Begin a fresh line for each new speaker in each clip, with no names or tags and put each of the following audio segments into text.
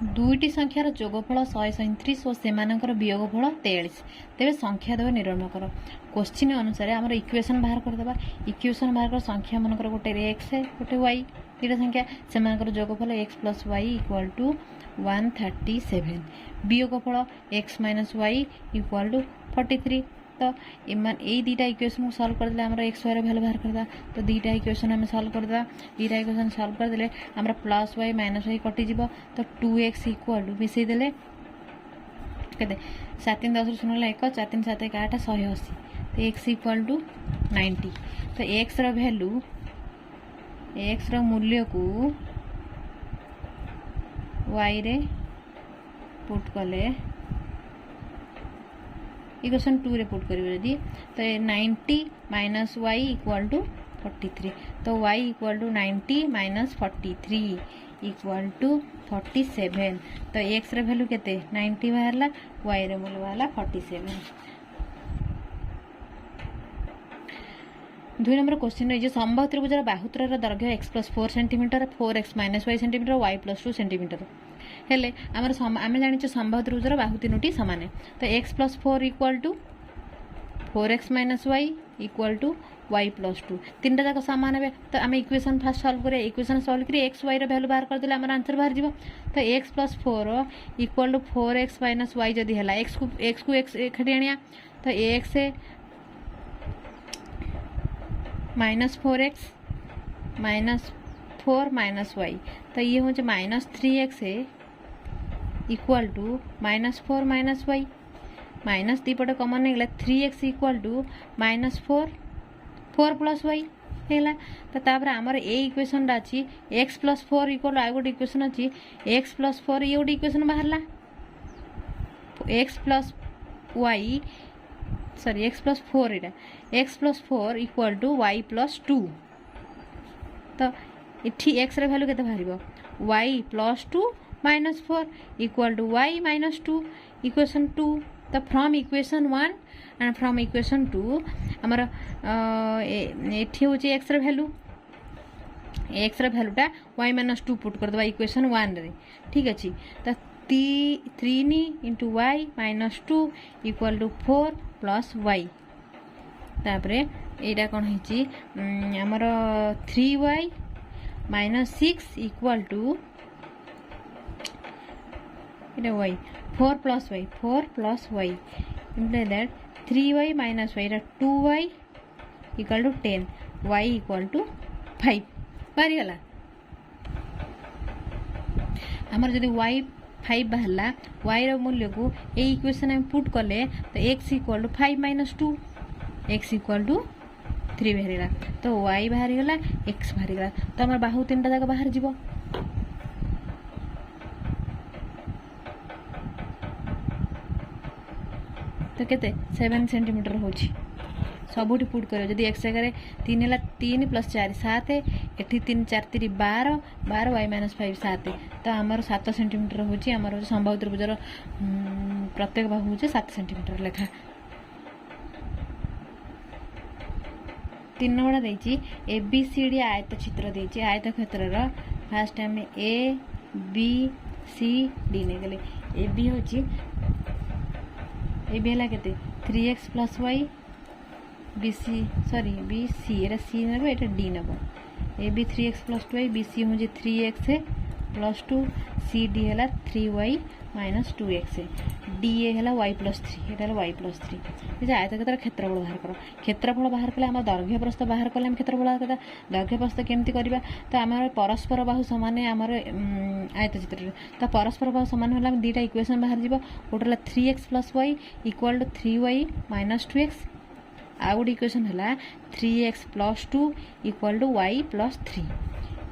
दुईटी संख्यार जोगफल 137 और सेमानकर वियोगफल 43 तेरे संख्या देव निर्णय कर क्वेश्चन अनुसार आम इक्वेशन बाहर करदे इक्वेशन बाहर कर संख्या मनकर गोटे एक्स गोटे वाई दुईटा संख्या से जोगफल X plus Y equal to 137 वियोगफल X minus Y equal to 43 तो यही दुईटा इक्वेशन को सॉल्व करदे आम एक्स वाई भैल्यू बाहर करदा तो दुईटा इक्वेशन आम सॉल्व करदा दुईटा इक्वेशन सॉल्व करदे आम प्लस वाई माइनस वाई कटिज तो 2x इक्वाल टू मिसेदेले केते 7 3 10 शून्य 1 4 3 7 1 8 180 तो x इक्वाल टू 90 तो x रो वैल्यू x रो मूल्य को y रे पुट कले इक्वेशन 2 रे पुट करिवे जदी तो 90 माइनस वाई इक्वाल टू 43 तो y equal to 90 minus 43 equal to 47 तो x रे वैल्यू केते 90 बाहरला y रे मूल्य बाहरला 47 दुई नंबर क्वेश्चन रही संभव त्रिभुजर बाहुतर दैर्घ्य x plus 4 centimetre 4x minus y centimetre y plus 2 centimetre हेले आम जानी संभव त्रिभुजर बाहु तीनोटी सामान तो x plus 4 equal to 4x minus Y equal to y plus 2 तीन जाक सामान है तो आम इक्वेशन फास्ट सॉल्व करिया इक्वेशन सॉल्व करी x y वैल्यू बाहर करदे आम आंसर बाहर जीव तो x plus 4 equal to 4x minus y जदि है x को x एखाटी आनिया तो x minus 4x minus 4 minus y तो ये हूँ माइनस 3x है equal to minus 4 minus Y minus दीपटे कमन नहीं गला 3x equal to minus 4 plus Y है तो तापर आमर ए इक्वेशन अच्छी x प्लस 4 इक्वाल आ गोटे इक्वेशन अच्छी x प्लस 4 ये गोटे इक्वेशन बाहरला x plus Y sorry x plus 4 इटा x plus 4 equal to y plus 2 तो इठी x रे वैल्यू केते बाहरिबो y plus 2 minus 4 equal to y minus 2 equation 2 तो from equation 1 and from equation 2 हमर एठी होची x रे वैल्यू टा y माइनस 2 पुट कर दबा इक्वेशन 1 रे ठीक अछि तो 3 into y minus 2 equal to 4 plus y तापरे एटा कौन है आमर 3y minus 6 equal to y 4 plus y imply that 3y minus y 2y equal to 10 y equal to 5 बाहरी गला आमर जदि y 5 बाहरला y रो मूल्य को ए इक्वेशन हम पुट कले तो x equal to 5 minus 2 x equal to 3 बाहरीला तो y बाहरी गला x बाहरी गला तो हमर बाहु तीनटा जाक बाहर जीवो तो केते 7 सेंटीमीटर होची सबुठी पुट करियो जदि x जगह 3 है 3 प्लस 4 7 एठी 3 4 3 12 12 y माइनस 5 7 तो आमर 7 सेंटीमीटर होची आमर संभव त्रिभुजर प्रत्येक बाहु होची 7 सेंटीमीटर लेखा 3 नंबर देची ए बी सी डी आयत चित्र देची आयत क्षेत्रर first time A B C D ने गेले ए बी होची ए बी हला केते 3x plus y B C sorry B C एटा सी नबो एटा डी नबो A B 3x plus 2y B C हो 3x है प्लस 2 सी डी है 3y माइनस 2x है डी ए है y प्लस 3 एटा y प्लस 3 ये आयतक्षेत्र क्षेत्रफल बाहर करो क्षेत्रफल बाहर कले आम दैर्घ्य प्रस्थ बाहर कले आम क्षेत्रफल बाहर करता दैर्घ्य प्रस्थ केमती करबा तो आम परस्पर बाहु समान आम आयतचित्र तो परस्पर बाहु समान होला दुईटा इक्वेशन बाहर जीव गोटे 3x plus Y equal to 3y minus 2x आ गोटे इक्वेशन है 3x plus 2 equal to y plus 3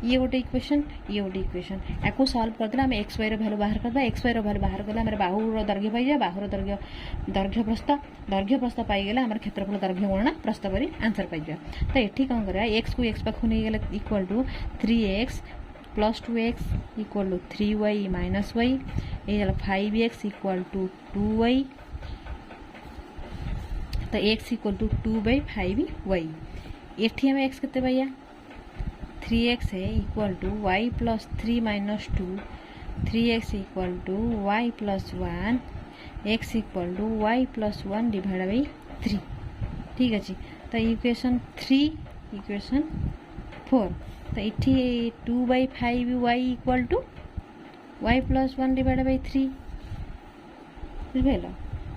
ये गोटे इक्वेशन ये गोटे इक्वेशन या सॉल्व करदे आम एक्स वाई वैल्यू बाहर करदा एक्स वाई वैल्यू बाहर कले आम बाहुर दैर्घ्य पाइजा बाहुर दैर्घ्य प्रस्थ पाईगले आम क्षेत्रफल दैर्घ्य गणना प्रस्थ करी आंसर पाइजा तो ये कौन करा एक्स को एक्स पाखु नहीं गले equal to 3x plus 2x equal to 3y minus y ये 5x इक्वाल टू 2y तो x इक्वल टू 2/5y एठी हम x केते पाइया 3x है equal to y plus 3 minus 2 3x equal to y plus 1 x equal to y plus 1 divide by 3 ठीक अच्छे। तो इक्वेशन 3 इक्वेशन 4 तो ये 2/5y equal to y plus 1 divide by 3 बुझिल।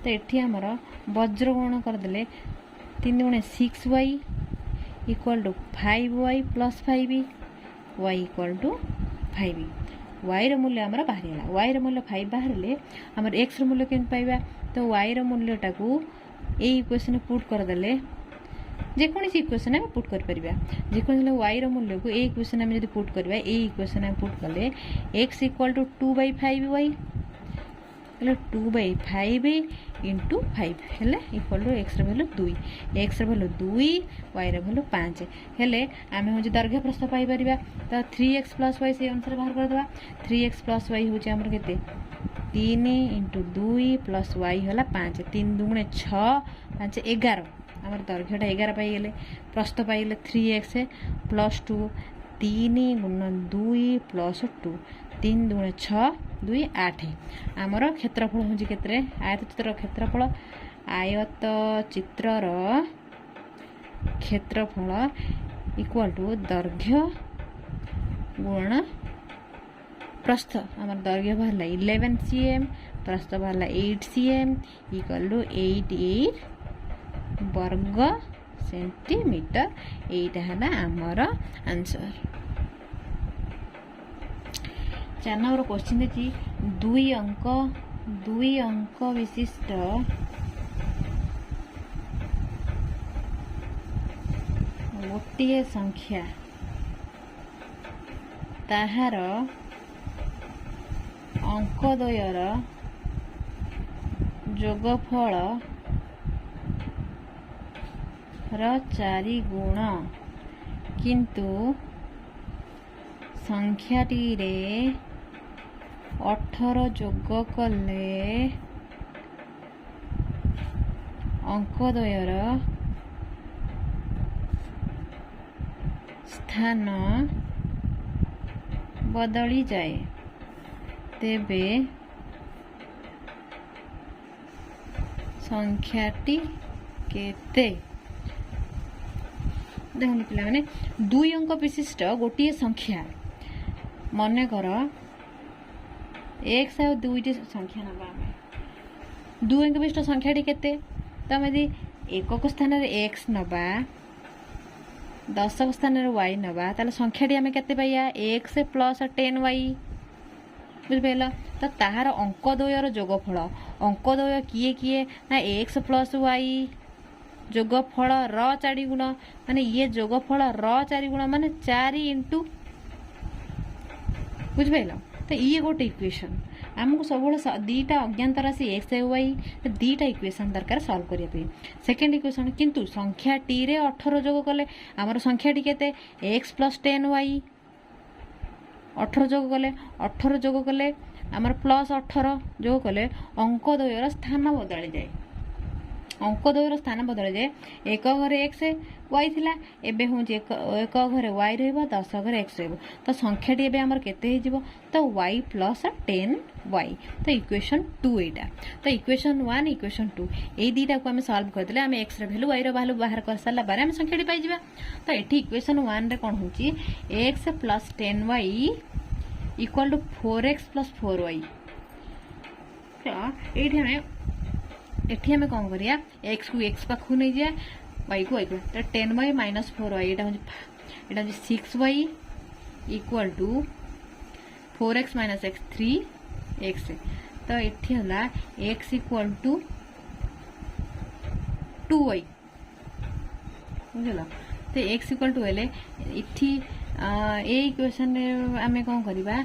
तो ये आमर वज्र गुण करदे 3 गुणे 6y equal to 5y plus 5 y equal to 5 y मूल्य आमर बाहरी y मूल्य 5 बाहर आमर x मूल्य केमती पाइबा। तो y मूल्यटा को ए इक्वेशन पुट करदे जेकोसी इक्वेशन आम पुट कर जेकोसी y मूल्य को ए इक्वेशन आम जब पुट करवा ए इक्वेशन आम पुट कले x equal to 2/5y 2/5 into 5 हेले equal to x value 2 x value 2 y value 5 हेले आम हूँ दैर्घ्य प्रस्थ पाइपर। तो 3x प्लस वाई से अनुसार बाहर करदे 3x प्लस वाई हूँ आमर के 3 इंटू 2 प्लस वाई है 5 3 दुगुणे 6 5 11 आमर दैर्घ्यटा 11 पाइले प्रस्थ पाइले 3x प्लस 2 3 गुण 2 प्लस 2 3 दुगुणे 6 2 8 आमर क्षेत्रफल हूँ के आयत चित्र क्षेत्रफल आयत चित्रर क्षेत्रफल इक्वल टू दैर्घ्य गुण प्रस्थ आमर दैर्घ्य बाहर 11 cm प्रस्थ बाहर 8 cm इक्वल टू 88 वर्ग सेंटीमीटर यहीटा है आमर आंसर। 4 नंबर क्वेश्चन देखिए 2 अंक विशिष्ट गोटे संख्या ताहार अंकद्वयर जोगफल 4 गुण किंतु संख्याटी 18 जोग कले अंकद्वयर स्थान बदली जाए तेबे संख्याटी केते। देखते पे 2 अंक विशिष्ट गोटे संख्या मन कर x और 2 संख्या नवा 2 अंक विशिष्ट संख्याटी केते तो आम यदि एकक स्थान x नवा 10 स्थान y नवा ताले संख्याटी आम केते पाइया x प्लस 10y बुझिपाल। तो ताहार अंकद्वयर जोगफल अंकद्वय किए किए ना x प्लस वाई जोगफल 4 गुण माने ये जोगफल 4 गुण माने 4 इंटू बुझिपाल। तो ये गोटे इक्वेशन आमको सब दीटा अज्ञात राशि एक्स ए वाई दीटा इक्वेशन दरकार सॉल्व करने। सेकेंड इक्वेशन किंतु संख्या टी रे 18 जोग कले आमर संख्या टी केते एक्स प्लस 10 वाई 18 जोग कले 18 जोग कले आमर प्लस 18 जोग कले अंकद्वयर स्थान बदली जाए अंकद्वयर स्थान बदली जाए एक घरे एक्स वाई थिला एबे हूँ एक घरे वाई रहिबो 10 घरे एक्स रहिबो तो संख्याटी एबे हमर केते हे जिवो तो वाई प्लस 10 वाई। तो इक्वेशन 2 एटा। तो इक्वेशन 1 इक्वेशन 2 ए दीटा को हम सॉल्व कर देले हम एक्स रे वैल्यू वाई रो वैल्यू बाहर कर साला बारे हम संख्याटी पाई जिबा। तो एठी इक्वेशन 1 रे कोन होची x plus 10y equal to 4x plus 4y। तो एठी हमें कौन करिया x को x पाखु नहीं जाए y को y को तो 10y माइनस 4y एटा हो 6y equal to 4x minus x 3x। तो एठी होला x इक्वल टू 2y बुझल। तो x इक्वल टू हेले इठी ए इक्वेशन आम कौन करवा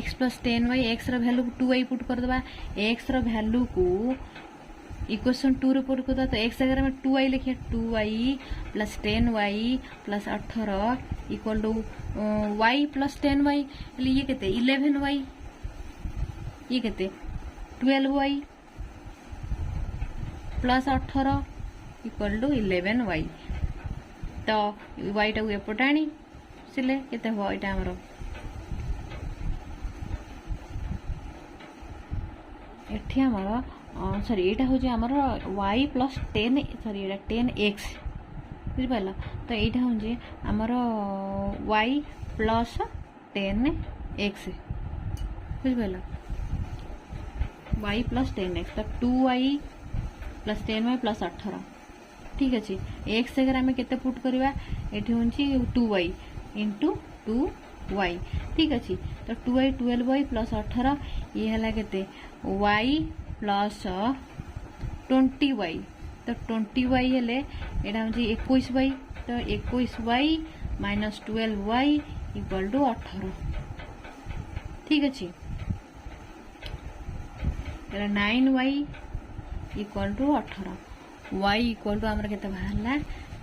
x प्लस 10y x रो वैल्यू 2y पुट कर देबा x रो वैल्यू को इक्वेशन 2 रे पुट कर तो x जगह में 2y लिखे 2y plus 10y plus 18 equal to y plus 10y ये केते 11y ये केते 12y plus 18 equal to 11y। तो y टा एपट आनी सिले केते हो एटा हमरो एठी आमर सॉरी एटा हूँ आमर y प्लस 10 सॉरी एटा 10x बुझिपाल। तो यहाँ हूँ आमर y plus 10x बुझिपाल y plus 10x तो 2y प्लस 10y प्लस 18 ठीक अच्छे। एक्स जगह आम के पुट करवा ये हूँ 2y इंटू 2y ठीक अच्छे। तो 2y 12y प्लस 18 ये है के y प्लस 20y तो 20y हेले यहाँ हूँ 21y तो 21y minus 12y equal to 18 ठीक अच्छे। 9y equal to 18 y equal to आमर केते बाहरला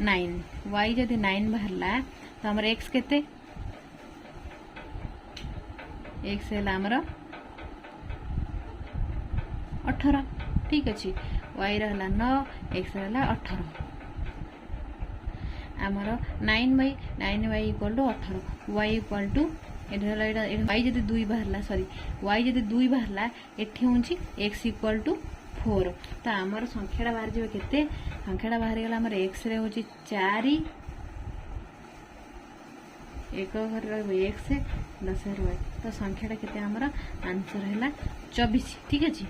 9 y जदि 9 बाहरला तो आमर x केते x है आमर 18 ठीक अच्छे। y रहला 9 x रहला 18 आमर 9y equal to 18 y equal to y जदि 2 बाहरला सॉरी y जदि 2 बाहरला एठी हूँ x इक्वल टू 4 तो आमर संख्याटा बाहर जाए केते संख्याटा बाहर गला आमर x रे हूँ 4 एक घर x प्लस y तो संख्याटा केते आमर आंसर है 24 ठीक अच्छे।